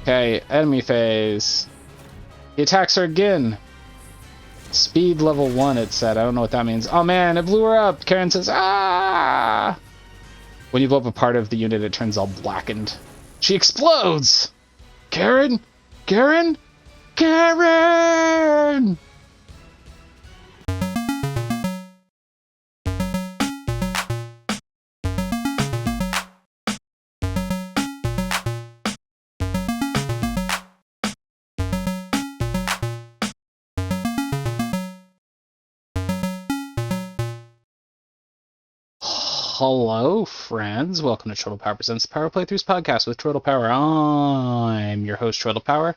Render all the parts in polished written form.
Okay, enemy phase. The attacks are again. Speed level 1, it said. I don't know what that means. Oh man, it blew her up. Karen says, ah! When you blow up a part of the unit, it turns all blackened. She explodes! Karen? Karen? Karen! Hello, friends. Welcome to TroytlePower Presents the Power Playthroughs podcast with TroytlePower. I'm your host, TroytlePower,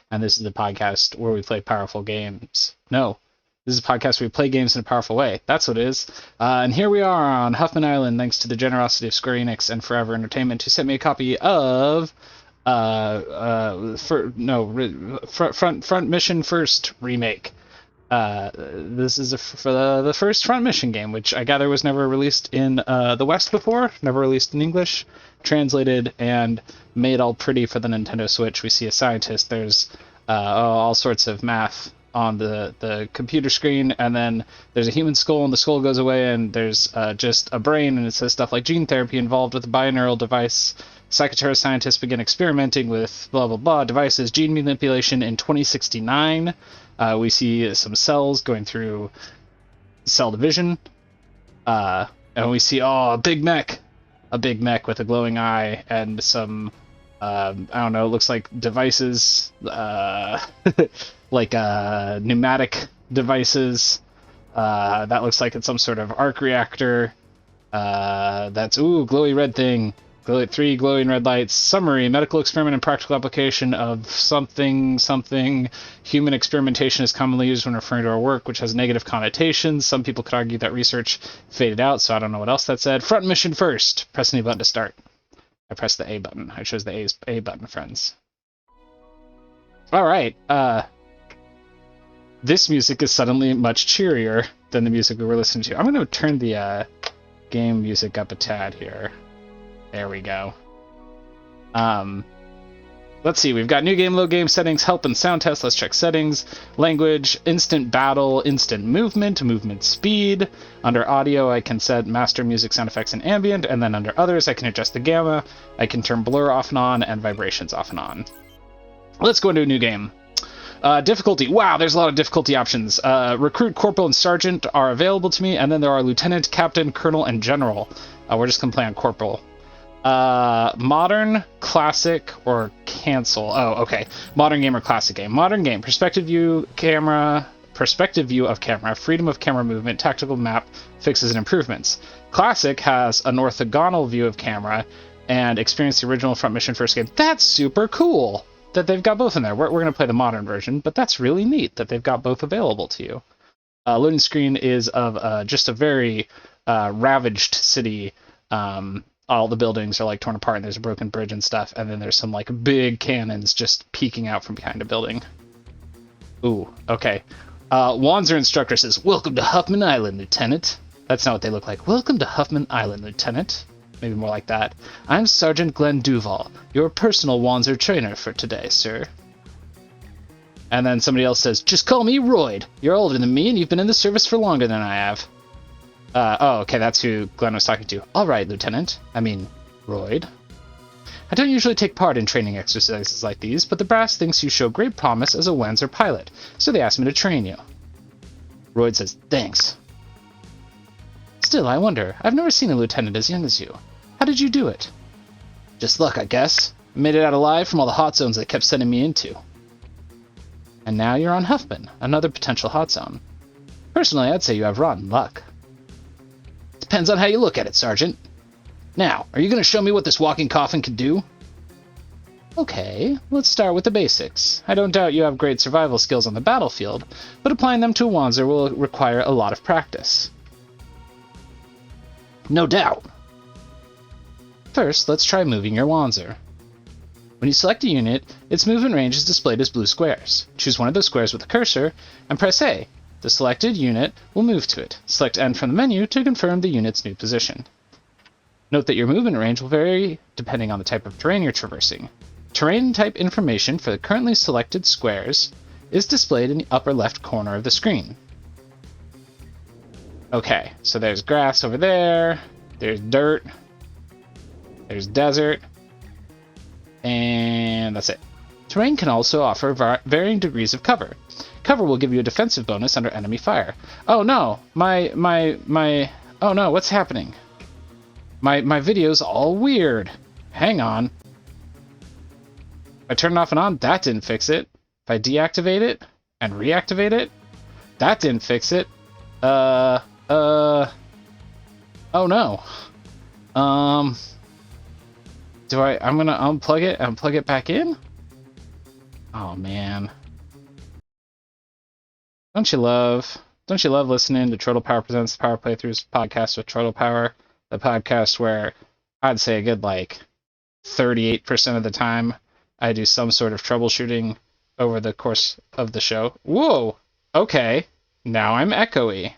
and this is the podcast where we play powerful games. No, this is a podcast where we play games in a powerful way. That's what it is. And here we are on Huffman Island, thanks to the generosity of Square Enix and Forever Entertainment, who sent me a copy of Front Mission First Remake. This is for the first Front Mission game, which I gather was never released in the West before, never released in English, translated and made all pretty for the Nintendo Switch. We see a scientist, there's all sorts of math on the computer screen, and then there's a human skull, and the skull goes away, and there's just a brain, and it says stuff like gene therapy involved with a binaural device. Psychoterror scientists begin experimenting with blah blah blah devices, gene manipulation in 2069. We see some cells going through cell division, and we see a big mech with a glowing eye and some I don't know, it looks like devices, like pneumatic devices. That looks like it's some sort of arc reactor. That's glowy red thing. 3 glowing red lights. Summary: medical experiment and practical application of something. Human experimentation is commonly used when referring to our work, which has negative connotations. Some people could argue that research faded out, so I don't know what else that said. Front mission first. Press any button to start. I pressed the A button. I chose the A button, friends. Alright, this music is suddenly much cheerier than the music we were listening to. I'm going to turn the game music up a tad here. There we go. Let's see, we've got new game, low game settings, help and sound test. Let's check settings. Language, instant battle, instant movement, movement speed. Under audio, I can set master music, sound effects, and ambient, and then under others, I can adjust the gamma. I can turn blur off and on, and vibrations off and on. Let's go into a new game. Difficulty. Wow, there's a lot of difficulty options. Recruit, corporal, and sergeant are available to me, and then there are lieutenant, captain, colonel, and general. We're just going to play on corporal. Modern, classic, or cancel. Oh, okay. Modern game or classic game. Modern game. Perspective view of camera, freedom of camera movement, tactical map, fixes and improvements. Classic has an orthogonal view of camera and experience the original Front Mission First game. That's super cool that they've got both in there. We're going to play the modern version, but that's really neat that they've got both available to you. Loading screen is of just a very ravaged city. All the buildings are like torn apart and there's a broken bridge and stuff, and then there's some like big cannons just peeking out from behind a building. Ooh, okay. Wanzer instructor says, "Welcome to Huffman Island, Lieutenant." That's not what they look like. "Welcome to Huffman Island, Lieutenant." Maybe more like that. "I'm Sergeant Glenn Duval, your personal Wanzer trainer for today, sir." And then somebody else says, "Just call me Royd. You're older than me and you've been in the service for longer than I have." Okay, that's who Glenn was talking to. "All right, Lieutenant. I mean, Royd. I don't usually take part in training exercises like these, but the brass thinks you show great promise as a Wanzer pilot, so they asked me to train you." Royd says, "Thanks. Still, I wonder. I've never seen a lieutenant as young as you. How did you do it?" "Just luck, I guess. I made it out alive from all the hot zones they kept sending me into." "And now you're on Huffman, another potential hot zone. Personally, I'd say you have rotten luck." "Depends on how you look at it, Sergeant. Now, are you going to show me what this walking coffin can do?" "Okay, let's start with the basics. I don't doubt you have great survival skills on the battlefield, but applying them to a Wanzer will require a lot of practice." "No doubt." "First, let's try moving your Wanzer. When you select a unit, its movement range is displayed as blue squares. Choose one of those squares with a cursor and press A. The selected unit will move to it. Select N from the menu to confirm the unit's new position. Note that your movement range will vary depending on the type of terrain you're traversing. Terrain type information for the currently selected squares is displayed in the upper left corner of the screen. Okay, so there's grass over there, there's dirt, there's desert, and that's it. Terrain can also offer varying degrees of cover. Cover will give you a defensive bonus under enemy fire. Oh no, oh no, what's happening? My video's all weird. Hang on. If I turn it off and on, that didn't fix it. If I deactivate it and reactivate it, that didn't fix it. Oh no. I'm gonna unplug it and plug it back in? Oh man. Don't you love listening to TroytlePower Presents the Power Playthroughs podcast with TroytlePower, the podcast where I'd say a good 38% of the time I do some sort of troubleshooting over the course of the show. Whoa! Okay. Now I'm echoey.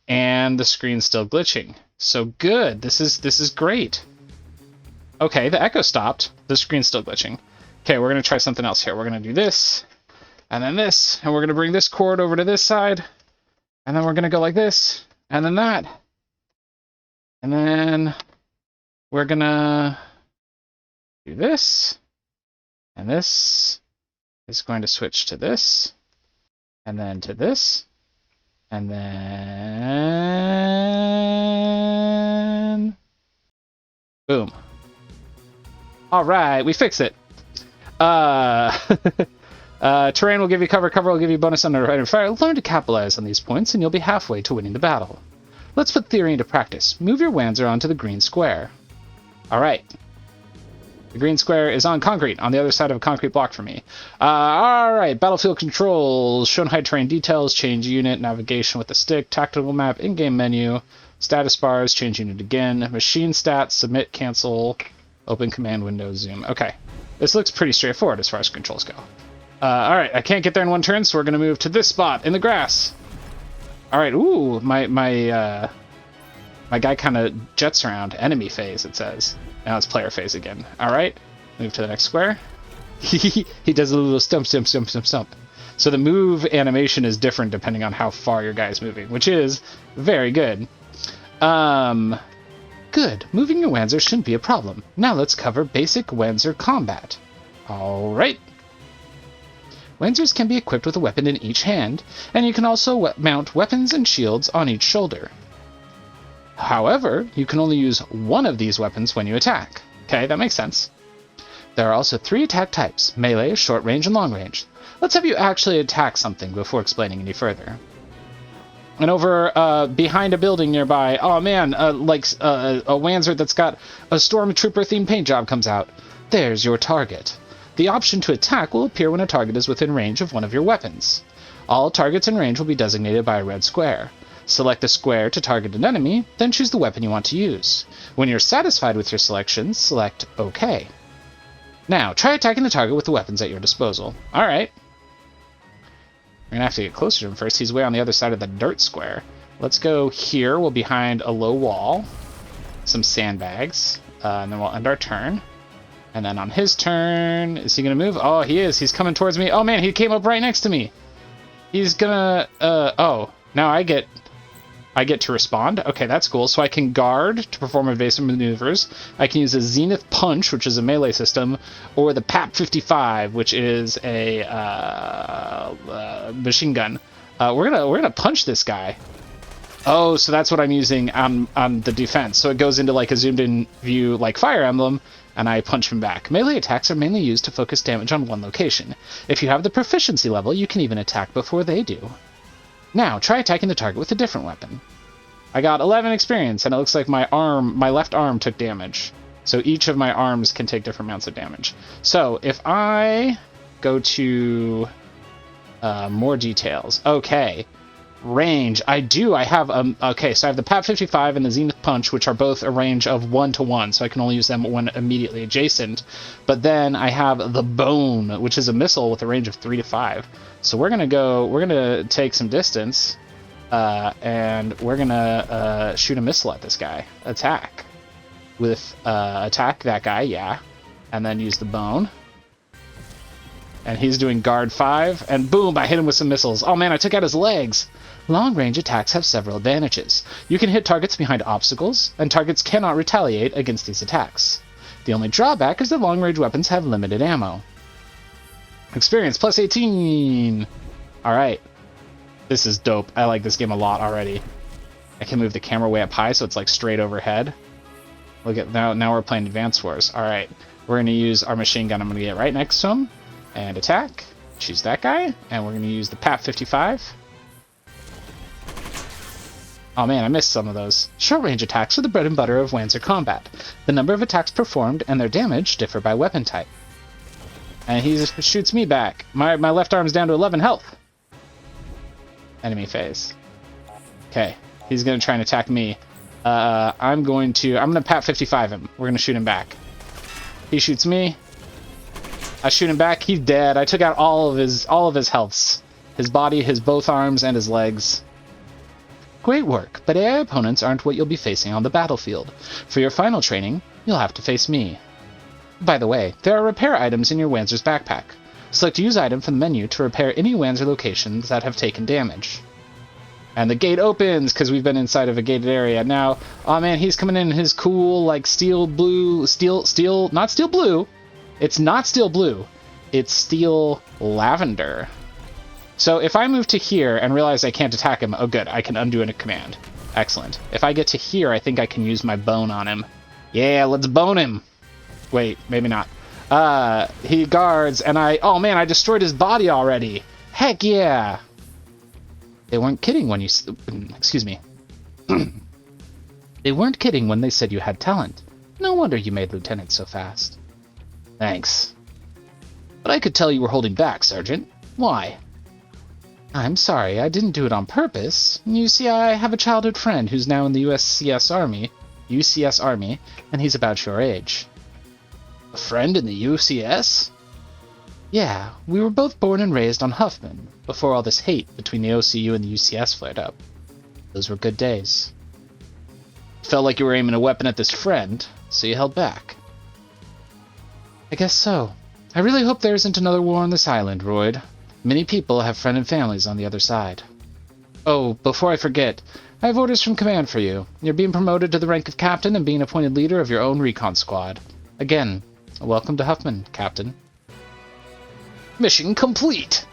And the screen's still glitching. So good. This is great. Okay, the echo stopped. The screen's still glitching. Okay, we're going to try something else here. We're going to do this, and then this, and we're going to bring this cord over to this side, and then we're going to go like this, and then that. And then we're going to do this, and this is going to switch to this, and then to this, and then boom. All right, we fix it. Terrain will give you cover, cover will give you bonus under right and fire. Learn to capitalize on these points and you'll be halfway to winning the battle. Let's put theory into practice. Move your Wanzer onto the green square. Alright. The green square is on concrete, on the other side of a concrete block for me. Alright, battlefield controls, shown high terrain details, change unit, navigation with the stick, tactical map, in-game menu, status bars, change unit again, machine stats, submit, cancel, open command window, zoom. Okay. This looks pretty straightforward as far as controls go. Alright, I can't get there in one turn, so we're going to move to this spot in the grass. Alright, ooh, my guy kind of jets around. Enemy phase, it says. Now it's player phase again. Alright, move to the next square. He does a little stump. So the move animation is different depending on how far your guy is moving, which is very good. Good. Moving your Wanzer shouldn't be a problem. Now let's cover basic Wanzer combat. Alright. Wanzers can be equipped with a weapon in each hand, and you can also mount weapons and shields on each shoulder. However, you can only use one of these weapons when you attack. Okay, that makes sense. There are also 3 attack types: melee, short range, and long range. Let's have you actually attack something before explaining any further. And over behind a building nearby, oh man, a Wanzer that's got a Stormtrooper-themed paint job comes out. There's your target. The option to attack will appear when a target is within range of one of your weapons. All targets in range will be designated by a red square. Select the square to target an enemy, then choose the weapon you want to use. When you're satisfied with your selection, select OK. Now, try attacking the target with the weapons at your disposal. Alright. We're going to have to get closer to him first. He's way on the other side of the dirt square. Let's go here. We'll be behind a low wall. Some sandbags. And then we'll end our turn. And then on his turn, is he going to move? Oh, he is. He's coming towards me. Oh, man, he came up right next to me. He's going to... oh, now I get to respond. Okay, that's cool. So I can guard to perform evasive maneuvers. I can use a Zenith Punch, which is a melee system, or the PAP 55, which is a machine gun. We're gonna punch this guy. Oh, so that's what I'm using on the defense. So it goes into like a zoomed in view like Fire Emblem, and I punch him back. Melee attacks are mainly used to focus damage on one location. If you have the proficiency level, you can even attack before they do. Now, try attacking the target with a different weapon. I got 11 experience, and it looks like my left arm took damage. So each of my arms can take different amounts of damage. So if I go to more details, okay, range. I have okay. So I have the PAP 55 and the Zenith Punch, which are both a range of 1-to-1, so I can only use them when immediately adjacent. But then I have the Bone, which is a missile with a range of 3-to-5. So we're gonna take some distance, and we're gonna shoot a missile at this guy. Attack. with attack that guy, yeah. And then use the bone. And he's doing guard 5, and boom, I hit him with some missiles. Oh man, I took out his legs! Long-range attacks have several advantages. You can hit targets behind obstacles, and targets cannot retaliate against these attacks. The only drawback is that long-range weapons have limited ammo. Experience plus 18! Alright. This is dope. I like this game a lot already. I can move the camera way up high so it's like straight overhead. Look at now we're playing Advance Wars. Alright. We're going to use our machine gun. I'm going to get right next to him. And attack. Choose that guy. And we're going to use the PAP 55. Oh man, I missed some of those. Short-range attacks are the bread and butter of Wanzer combat. The number of attacks performed and their damage differ by weapon type. And he shoots me back. My left arm's down to 11 health. Enemy phase. Okay, he's going to try and attack me. I'm going to PAP 55 him. We're going to shoot him back. He shoots me. I shoot him back. He's dead. I took out all of his healths. His body, his both arms, and his legs. Great work, but AI opponents aren't what you'll be facing on the battlefield. For your final training, you'll have to face me. By the way, there are repair items in your Wanzer's backpack. Select Use Item from the menu to repair any Wanzer locations that have taken damage. And the gate opens, because we've been inside of a gated area. Now, oh man, he's coming in his cool, like, not steel blue. It's not steel blue. It's steel lavender. So if I move to here and realize I can't attack him, oh good, I can undo a command. Excellent. If I get to here, I think I can use my bone on him. Yeah, let's bone him. Wait, maybe not. He guards, and oh man, I destroyed his body already. Heck yeah. They weren't kidding when you, excuse me. They weren't kidding when they said you had talent. No wonder you made lieutenant so fast. Thanks. But I could tell you were holding back, Sergeant. Why? I'm sorry, I didn't do it on purpose. You see, I have a childhood friend who's now in the UCS Army, and he's about your age. A friend in the UCS? Yeah, we were both born and raised on Huffman, before all this hate between the OCU and the UCS flared up. Those were good days. Felt like you were aiming a weapon at this friend, so you held back. I guess so. I really hope there isn't another war on this island, Royd. Many people have friends and families on the other side. Oh, before I forget, I have orders from command for you. You're being promoted to the rank of captain and being appointed leader of your own recon squad. Again, welcome to Huffman, Captain. Mission complete!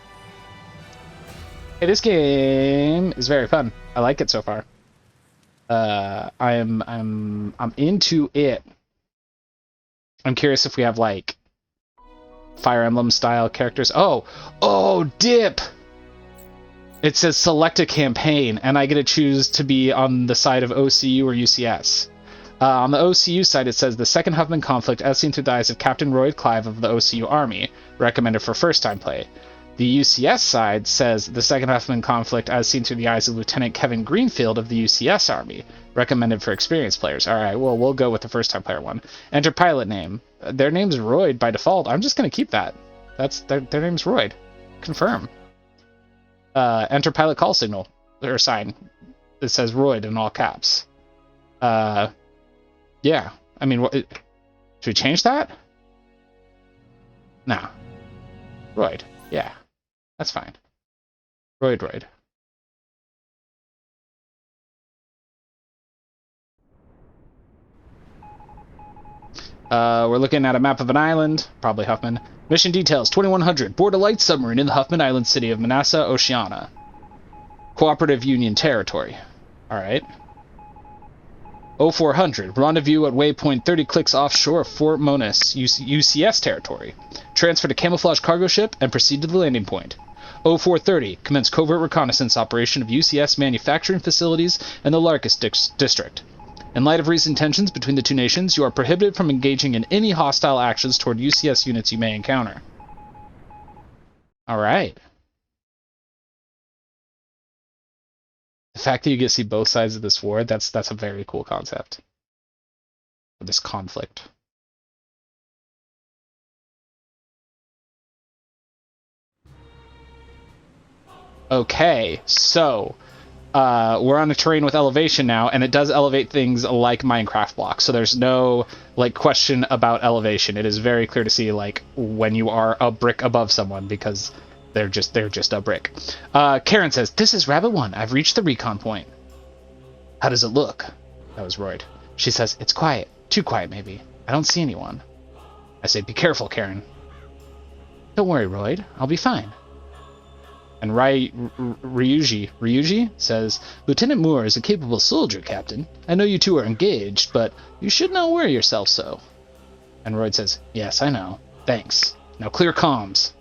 Hey, this game is very fun. I like it so far. I'm into it. I'm curious if we have, like, Fire Emblem style characters. Oh, dip! It says select a campaign, and I get to choose to be on the side of OCU or UCS. On the OCU side, it says the Second Huffman conflict as seen through the eyes of Captain Royd Clive of the OCU Army, recommended for first-time play. The UCS side says the Second Huffman conflict as seen through the eyes of Lieutenant Kevin Greenfield of the UCS Army, recommended for experienced players. Alright, well, we'll go with the first-time player one. Enter pilot name. Their name's Royd by default. I'm just going to keep that. That's their name's Royd. Confirm. Enter pilot call signal, or sign. It says Royd in all caps. Yeah. I mean, should we change that? Nah. Royd. Yeah. That's fine. Royd. We're looking at a map of an island, probably Huffman. Mission details, 2100. Board a light submarine in the Huffman Island city of Manassa, Oceania. Cooperative Union territory. Alright. 0400. Rendezvous at waypoint 30 clicks offshore of Fort Monas, UCS territory. Transfer to camouflage cargo ship and proceed to the landing point. 0430. Commence covert reconnaissance operation of UCS manufacturing facilities in the Larkus district. In light of recent tensions between the two nations, you are prohibited from engaging in any hostile actions toward UCS units you may encounter. Alright. The fact that you get to see both sides of this war, that's a very cool concept. This conflict. Okay, so we're on a terrain with elevation now, and it does elevate things like Minecraft blocks. So there's no like question about elevation. It is very clear to see like when you are a brick above someone because they're just a brick. Karen says, "This is Rabbit 1. I've reached the recon point." "How does it look?" That was Royd. She says, "It's quiet. Too quiet, maybe. I don't see anyone." I say, "Be careful, Karen." "Don't worry, Royd. I'll be fine." And Ryuji says, "Lieutenant Moore is a capable soldier, Captain. I know you two are engaged, but you should not worry yourself so." And Royd says, "Yes, I know. Thanks. Now clear comms."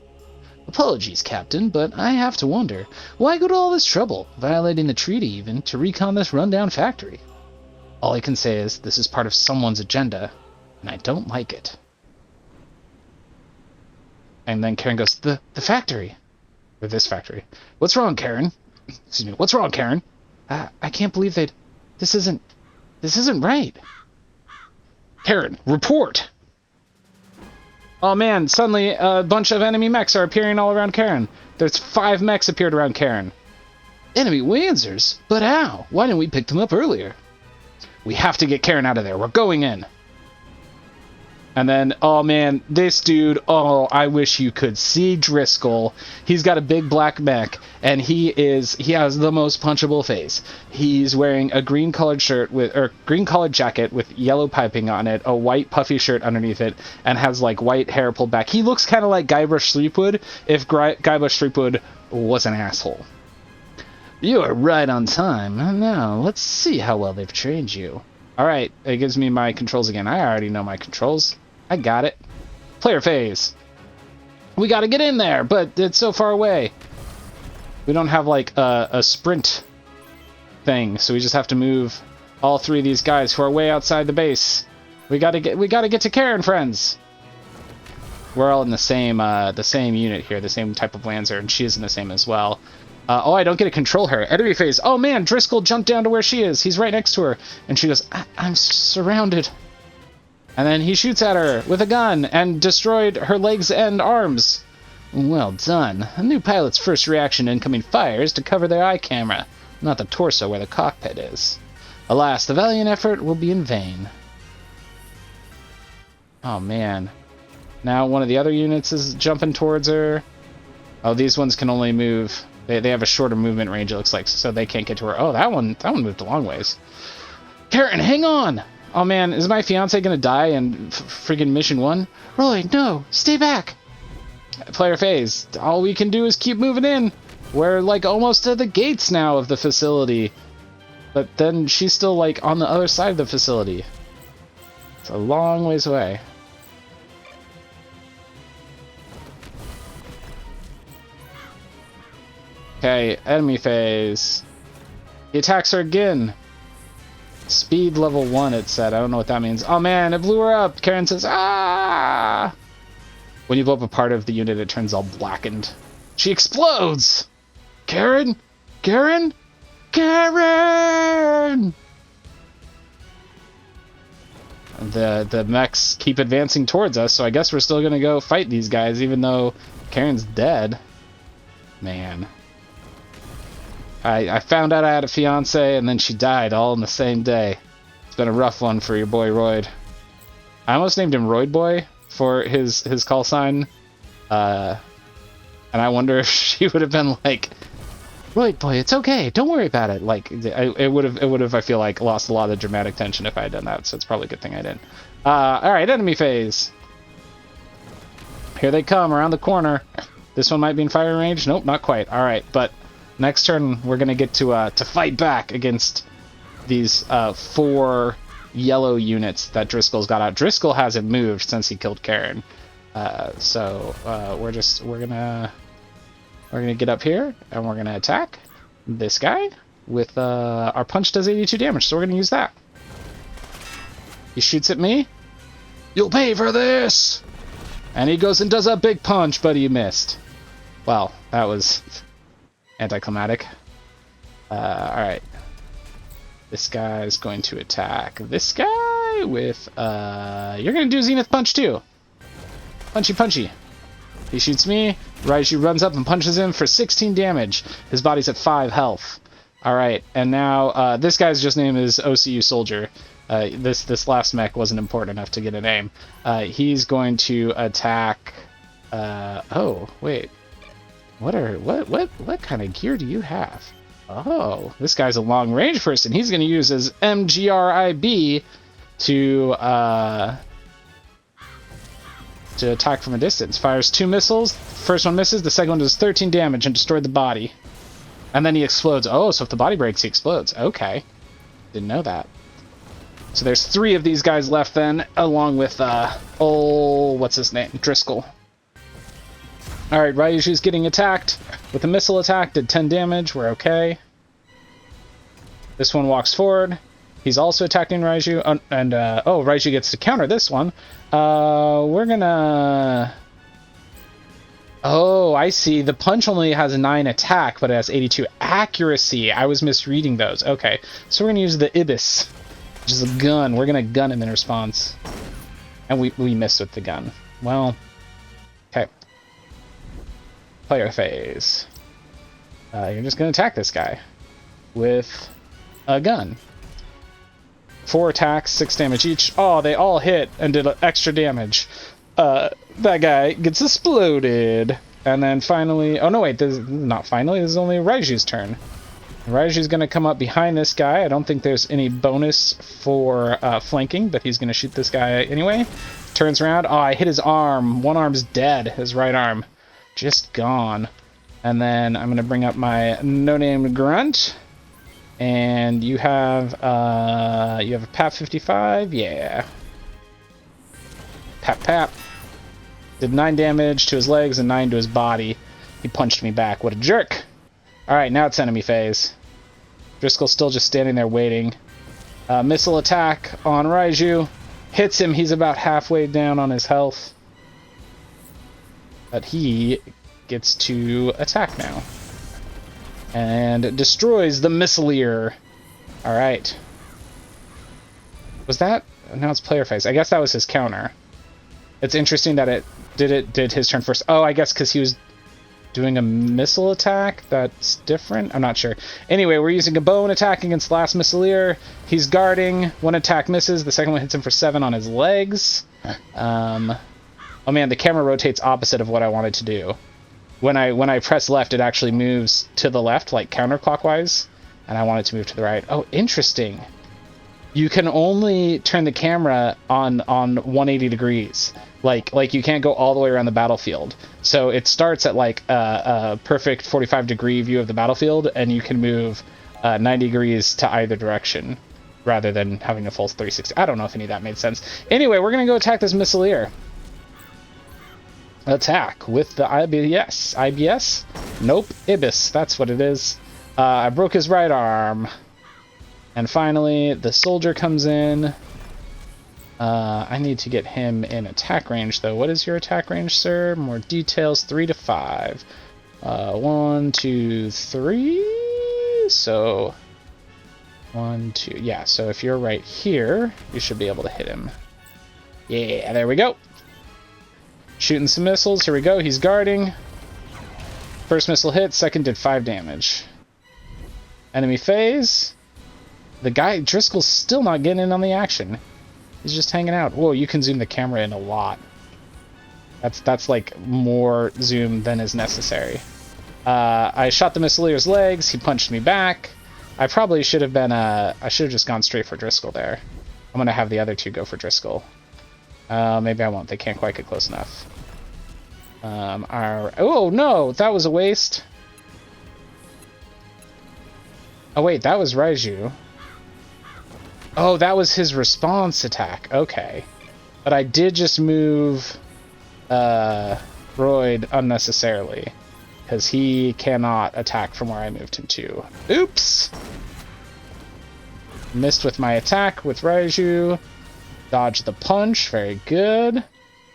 "Apologies, Captain, but I have to wonder, why go to all this trouble, violating the treaty even, to recon this rundown factory? All I can say is this is part of someone's agenda, and I don't like it." And then Karen goes, The factory. Or this factory. "What's wrong, Karen?" Excuse me. "What's wrong, Karen?" I can't believe they'd... This isn't right." "Karen, report!" Oh man, suddenly a bunch of enemy mechs are appearing all around Karen. There's 5 mechs appeared around Karen. "Enemy Wanzers? But how? Why didn't we pick them up earlier?" "We have to get Karen out of there. We're going in." And then, oh man, this dude, oh, I wish you could see Driscoll. He's got a big black mech, and he has the most punchable face. He's wearing a green colored jacket with yellow piping on it, a white puffy shirt underneath it, and has like white hair pulled back. He looks kind of like Guybrush Threepwood if Guybrush Threepwood was an asshole. "You are right on time. Now, let's see how well they've trained you." Alright, it gives me my controls again. I already know my controls. I got it. Player phase. We gotta get in there, but it's so far away. We don't have like a sprint thing, so we just have to move all 3 of these guys who are way outside the base. We gotta get to Karen, friends. We're all in the same unit here, the same type of Lancer, and she is in the same as well. Oh, I don't get to control her. Enemy phase. Oh man, Driscoll jumped down to where she is. He's right next to her, and she goes, I'm surrounded." And then he shoots at her with a gun and destroyed her legs and arms. "Well done. A new pilot's first reaction to incoming fire is to cover their eye camera, not the torso where the cockpit is. Alas, the valiant effort will be in vain." Oh man. Now one of the other units is jumping towards her. Oh, these ones can only move. They have a shorter movement range, it looks like, so they can't get to her. Oh, that one moved a long ways. "Karen, hang on!" Oh man, is my fiance gonna die in friggin' mission 1? "Roy, no, stay back." Player phase. All we can do is keep moving in. We're like almost to the gates now of the facility. But then she's still like on the other side of the facility. It's a long ways away. Okay, enemy phase. He attacks her again. Speed level 1, it said. I don't know what that means. Oh man, it blew her up. Karen says, "Ah!" When you blow up a part of the unit, it turns all blackened. She explodes! Karen? Karen? Karen! The mechs keep advancing towards us, so I guess we're still gonna go fight these guys, even though Karen's dead. Man. I found out I had a fiance, and then she died all in the same day. It's been a rough one for your boy Royd. I almost named him Royd Boy for his call sign, and I wonder if she would have been like, "Royd Boy, it's okay, don't worry about it." Like it would have I feel like lost a lot of the dramatic tension if I had done that. So it's probably a good thing I didn't. All right, enemy phase. Here they come around the corner. This one might be in firing range. Nope, not quite. All right, but next turn we're gonna get to fight back against these 4 yellow units that Driscoll's got out. Driscoll hasn't moved since he killed Karen, so we're gonna get up here and we're gonna attack this guy with our punch does 82 damage, so we're gonna use that. He shoots at me. "You'll pay for this!" And he goes and does a big punch, but he missed. Well, that was anticlimactic. Alright. This guy's going to attack this guy with, you're gonna do Zenith Punch too. Punchy punchy. He shoots me. Raiju runs up and punches him for 16 damage. His body's at 5 health. All right, and now this guy's just name is OCU Soldier. This last mech wasn't important enough to get a name. He's going to attack. Oh wait, what kind of gear do you have? Oh, this guy's a long range person. He's going to use his MGRIB to attack from a distance. Fires 2 missiles. First one misses. The second one does 13 damage and destroyed the body. And then he explodes. Oh, so if the body breaks, he explodes. Okay. Didn't know that. So there's 3 of these guys left then, along with, what's his name? Driscoll. Alright, Ryuju's getting attacked with a missile attack. Did 10 damage. We're okay. This one walks forward. He's also attacking Raiju, and Raiju gets to counter this one. We're gonna... Oh, I see. The punch only has 9 attack, but it has 82 accuracy. I was misreading those. Okay, so we're gonna use the Ibis, which is a gun. We're gonna gun him in response. And we missed with the gun. Well, okay. Player phase. You're just gonna attack this guy with a gun. 4 attacks, 6 damage each. Oh, they all hit and did extra damage. That guy gets exploded. And then finally... Oh, no, wait. This is not finally. This is only Raiju's turn. Raiju's going to come up behind this guy. I don't think there's any bonus for flanking, but he's going to shoot this guy anyway. Turns around. Oh, I hit his arm. One arm's dead. His right arm. Just gone. And then I'm going to bring up my no-name grunt. And you have a PAP 55, yeah. Pap. Did 9 damage to his legs and 9 to his body. He punched me back. What a jerk! Alright, now it's enemy phase. Driscoll's still just standing there waiting. Missile attack on Raiju. Hits him. He's about halfway down on his health. But he gets to attack now. And destroys the Missileer. Alright. Was that... Now it's player phase. I guess that was his counter. It's interesting that it did his turn first. Oh, I guess because he was doing a missile attack. That's different. I'm not sure. Anyway, we're using a bow and attack against the last Missileer. He's guarding. 1 attack misses. The second one hits him for 7 on his legs. Oh man, the camera rotates opposite of what I wanted to do. When I press left, it actually moves to the left, like counterclockwise, and I want it to move to the right. Oh, interesting. You can only turn the camera on 180 degrees. Like you can't go all the way around the battlefield. So it starts at like a perfect 45-degree view of the battlefield, and you can move 90 degrees to either direction, rather than having a full 360. I don't know if any of that made sense. Anyway, we're gonna go attack this Missileer. Attack with the IBS. IBS? Nope. Ibis. That's what it is. I broke his right arm. And finally, the soldier comes in. I need to get him in attack range, though. What is your attack range, sir? More details. 3 to 5. 1, 2, 3. So 1, 2. Yeah, so if you're right here, you should be able to hit him. Yeah, there we go. Shooting some missiles. Here we go. He's guarding. First missile hit. Second did 5 damage. Enemy phase. The guy, Driscoll's still not getting in on the action. He's just hanging out. Whoa, you can zoom the camera in a lot. That's like more zoom than is necessary. I shot the Missileer's legs. He punched me back. I probably should have been, I should have just gone straight for Driscoll there. I'm going to have the other 2 go for Driscoll. Maybe I won't. They can't quite get close enough. Oh, no! That was a waste. Oh, wait. That was Raiju. Oh, that was his response attack. Okay. But I did just move Royd unnecessarily. Because he cannot attack from where I moved him to. Oops! Missed with my attack with Raiju. Dodge the punch. Very good.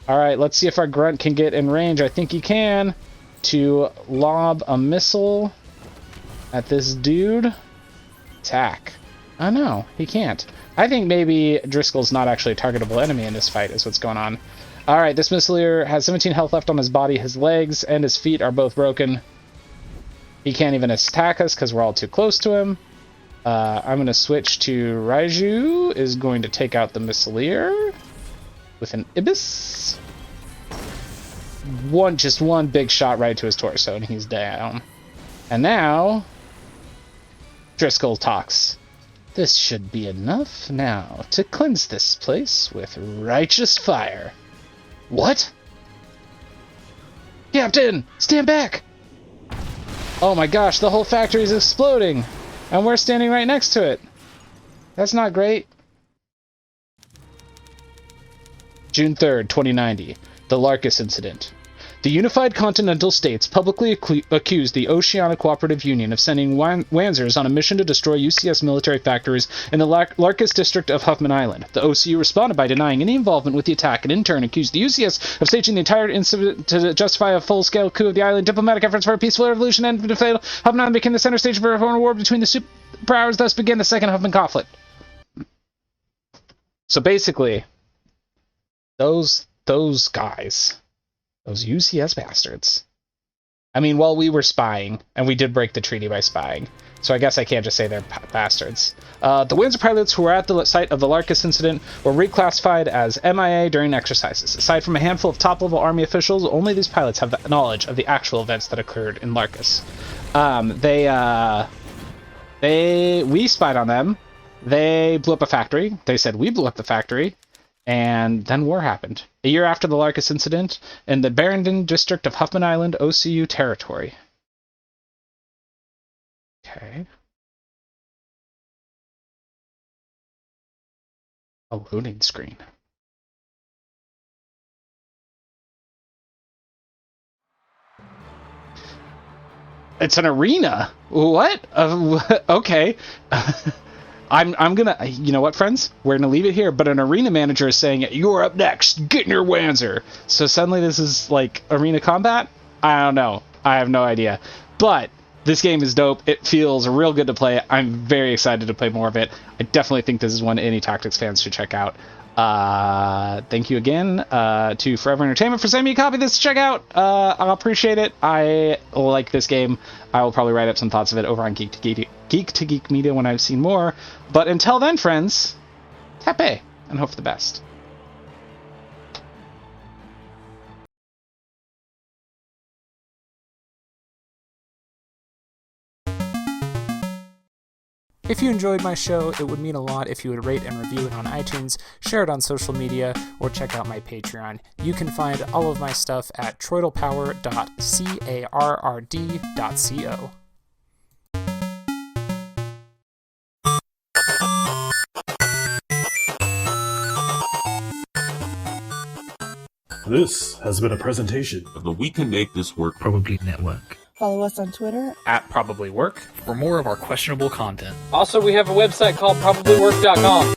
Alright, let's see if our grunt can get in range. I think he can. To lob a missile at this dude. Attack. Oh no, he can't. I think maybe Driscoll's not actually a targetable enemy in this fight is what's going on. Alright, this Missileer has 17 health left on his body. His legs and his feet are both broken. He can't even attack us because we're all too close to him. I'm going to switch to Raiju is going to take out the Missileer with an Ibis. Just one big shot right to his torso, and he's down. And now, Driscoll talks. This should be enough now to cleanse this place with righteous fire. What? Captain, stand back! Oh my gosh, the whole factory is exploding, and we're standing right next to it. That's not great. June 3rd, 2090. The Larkus Incident. The Unified Continental States publicly accused the Oceanic Cooperative Union of sending Wanzers on a mission to destroy UCS military factories in the Larkus district of Huffman Island. The OCU responded by denying any involvement with the attack and in turn accused the UCS of staging the entire incident to justify a full-scale coup of the island. Diplomatic efforts for a peaceful revolution and to fail. Huffman Island became the center stage for a foreign war between the superpowers, thus began the Second Huffman conflict. So basically, those guys... Those UCS bastards. I mean, while we were spying, and we did break the treaty by spying, so I guess I can't just say they're bastards. The Windsor pilots who were at the site of the Larkus incident were reclassified as MIA during exercises. Aside from a handful of top-level Army officials, only these pilots have the knowledge of the actual events that occurred in Larkus. We spied on them. They blew up a factory. They said we blew up the factory. And then war happened. A year after the Larkus incident, in the Barrington district of Huffman Island, OCU territory. Okay. A loading screen. It's an arena. What? Okay. I'm gonna, you know what, friends? We're gonna leave it here, but an arena manager is saying, you're up next, get in your Wanzer. So suddenly this is like arena combat? I don't know. I have no idea. But this game is dope. It feels real good to play. I'm very excited to play more of it. I definitely think this is one any Tactics fans should check out. Thank you again to Forever Entertainment for sending me a copy of this to check out. I'll appreciate it. I like this game. I will probably write up some thoughts of it over on Geek to Geek Media when I've seen more. But until then, friends, tape and hope for the best. If you enjoyed my show, it would mean a lot if you would rate and review it on iTunes, share it on social media, or check out my Patreon. You can find all of my stuff at TroytlePower.carrd.co. This has been a presentation of the We Can Make This Work Probably Network. Follow us on Twitter At Probably Work For more of our questionable content. Also, we have a website called probablywork.com.